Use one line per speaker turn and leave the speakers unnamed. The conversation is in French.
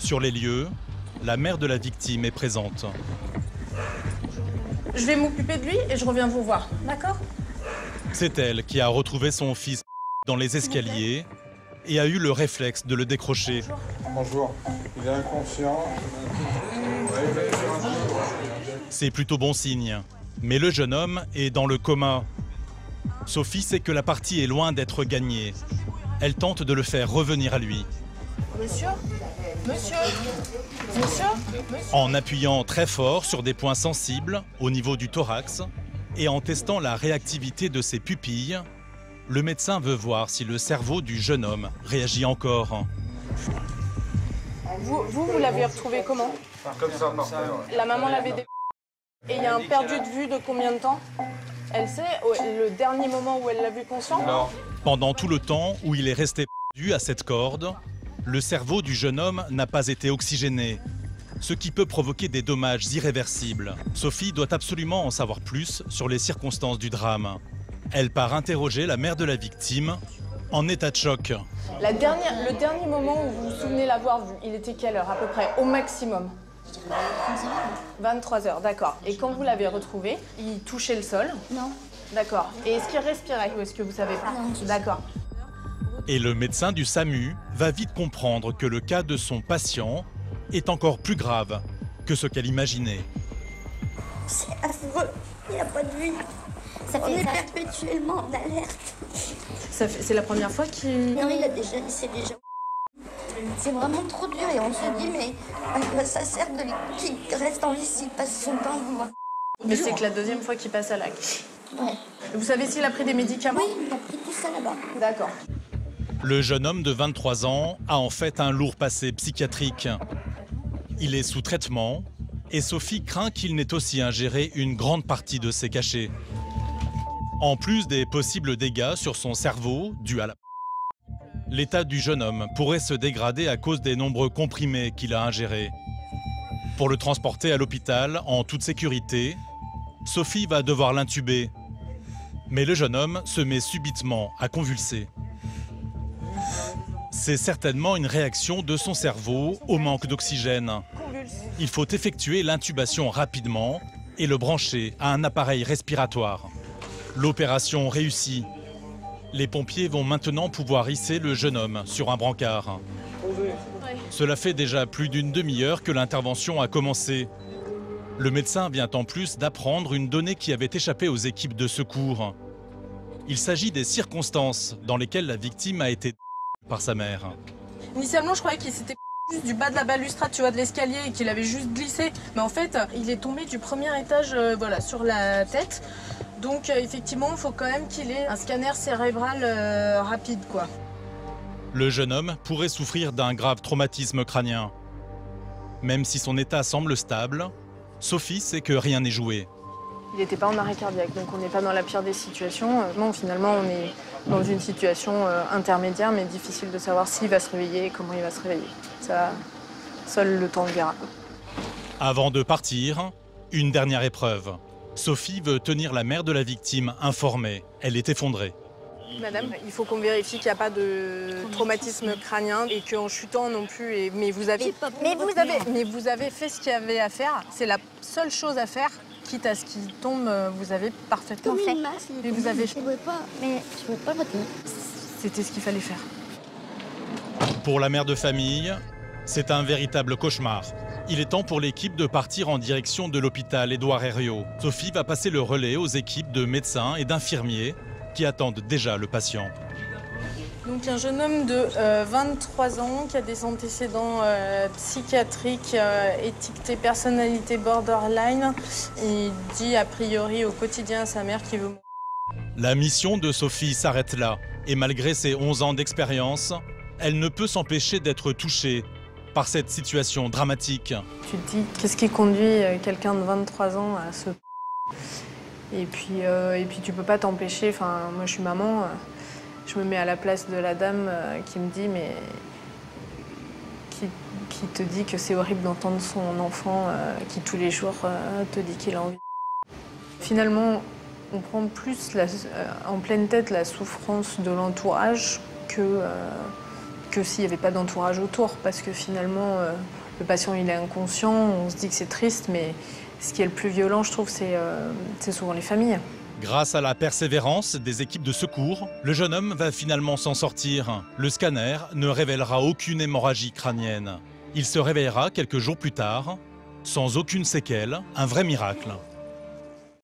Sur les lieux, la mère de la victime est présente.
Je vais m'occuper de lui et je reviens vous voir, d'accord?
C'est elle qui a retrouvé son fils dans les escaliers et a eu le réflexe de le décrocher.
Bonjour. Il est inconscient.
C'est plutôt bon signe. Mais le jeune homme est dans le coma. Sophie sait que la partie est loin d'être gagnée. Elle tente de le faire revenir à lui.
Monsieur? Monsieur? Monsieur?
En appuyant très fort sur des points sensibles au niveau du thorax et en testant la réactivité de ses pupilles, le médecin veut voir si le cerveau du jeune homme réagit encore.
Vous l'avez retrouvé comment?
Comme ça, parfait. Ouais.
La maman l'avait dé... Et il y a un perdu de vue de combien de temps? Elle sait le dernier moment où elle l'a vu conscient?
Non.
Pendant tout le temps où il est resté pendu à cette corde, le cerveau du jeune homme n'a pas été oxygéné, ce qui peut provoquer des dommages irréversibles. Sophie doit absolument en savoir plus sur les circonstances du drame. Elle part interroger la mère de la victime, en état de choc.
Le dernier moment où vous vous souvenez l'avoir vu, il était quelle heure à peu près, au maximum? 23 heures, d'accord. Et quand vous l'avez retrouvé, il touchait le sol?
Non.
D'accord. Et est-ce qu'il respirait ou est-ce que vous savez pas?
Non.
D'accord.
Et le médecin du SAMU va vite comprendre que le cas de son patient est encore plus grave que ce qu'elle imaginait.
C'est affreux. Il n'y a pas de vie. On est perpétuellement en alerte.
C'est la première fois qu'il...
Non, il s'est déjà... C'est vraiment trop dur et on se dit, mais à quoi ça sert qu'il reste en vie s'il passe son temps?
Mais c'est que la deuxième fois qu'il passe à l'acte.
Ouais.
Vous savez s'il a pris des médicaments?
Oui, il a pris tout ça là-bas.
D'accord.
Le jeune homme de 23 ans a en fait un lourd passé psychiatrique. Il est sous traitement et Sophie craint qu'il n'ait aussi ingéré une grande partie de ses cachets. En plus des possibles dégâts sur son cerveau dus à la... L'état du jeune homme pourrait se dégrader à cause des nombreux comprimés qu'il a ingérés. Pour le transporter à l'hôpital en toute sécurité, Sophie va devoir l'intuber. Mais le jeune homme se met subitement à convulser. C'est certainement une réaction de son cerveau au manque d'oxygène. Il faut effectuer l'intubation rapidement et le brancher à un appareil respiratoire. L'opération réussit. Les pompiers vont maintenant pouvoir hisser le jeune homme sur un brancard. Cela fait déjà plus d'une demi-heure que l'intervention a commencé. Le médecin vient en plus d'apprendre une donnée qui avait échappé aux équipes de secours. Il s'agit des circonstances dans lesquelles la victime a été par sa mère.
Initialement, je croyais qu'il s'était juste du bas de la balustrade, tu vois, de l'escalier et qu'il avait juste glissé. Mais en fait, il est tombé du premier étage voilà, sur la tête. Donc effectivement, il faut quand même qu'il ait un scanner cérébral rapide, quoi.
Le jeune homme pourrait souffrir d'un grave traumatisme crânien. Même si son état semble stable, Sophie sait que rien n'est joué.
Il n'était pas en arrêt cardiaque, donc on n'est pas dans la pire des situations. Non, finalement, on est dans une situation intermédiaire, mais difficile de savoir s'il va se réveiller et comment il va se réveiller. Ça, seul le temps le verra.
Avant de partir, une dernière épreuve. Sophie veut tenir la mère de la victime informée. Elle est effondrée.
Madame, il faut qu'on vérifie qu'il n'y a pas de traumatisme crânien et qu'en chutant non plus. Mais vous avez fait ce qu'il y avait à faire. C'est la seule chose à faire. Quitte à ce qu'il tombe, vous avez parfaitement fait.
Mais vous avez... Je ne pouvais pas retenir.
C'était ce qu'il fallait faire.
Pour la mère de famille, c'est un véritable cauchemar. Il est temps pour l'équipe de partir en direction de l'hôpital Édouard Herriot. Sophie va passer le relais aux équipes de médecins et d'infirmiers qui attendent déjà le patient.
Donc un jeune homme de 23 ans qui a des antécédents psychiatriques étiquetés personnalité borderline. Il dit a priori au quotidien à sa mère qu'il veut mourir.
La mission de Sophie s'arrête là. Et malgré ses 11 ans d'expérience, elle ne peut s'empêcher d'être touchée par cette situation dramatique.
Tu te dis, qu'est-ce qui conduit quelqu'un de 23 ans à se... Et puis tu peux pas t'empêcher, enfin moi je suis maman, je me mets à la place de la dame qui me dit, mais qui te dit que c'est horrible d'entendre son enfant qui tous les jours te dit qu'il a envie. Finalement, on prend plus en pleine tête la souffrance de l'entourage que que s'il n'y avait pas d'entourage autour, parce que finalement, le patient il est inconscient, on se dit que c'est triste, mais ce qui est le plus violent, je trouve, c'est souvent les familles.
Grâce à la persévérance des équipes de secours, le jeune homme va finalement s'en sortir. Le scanner ne révélera aucune hémorragie crânienne. Il se réveillera quelques jours plus tard, sans aucune séquelle, un vrai miracle.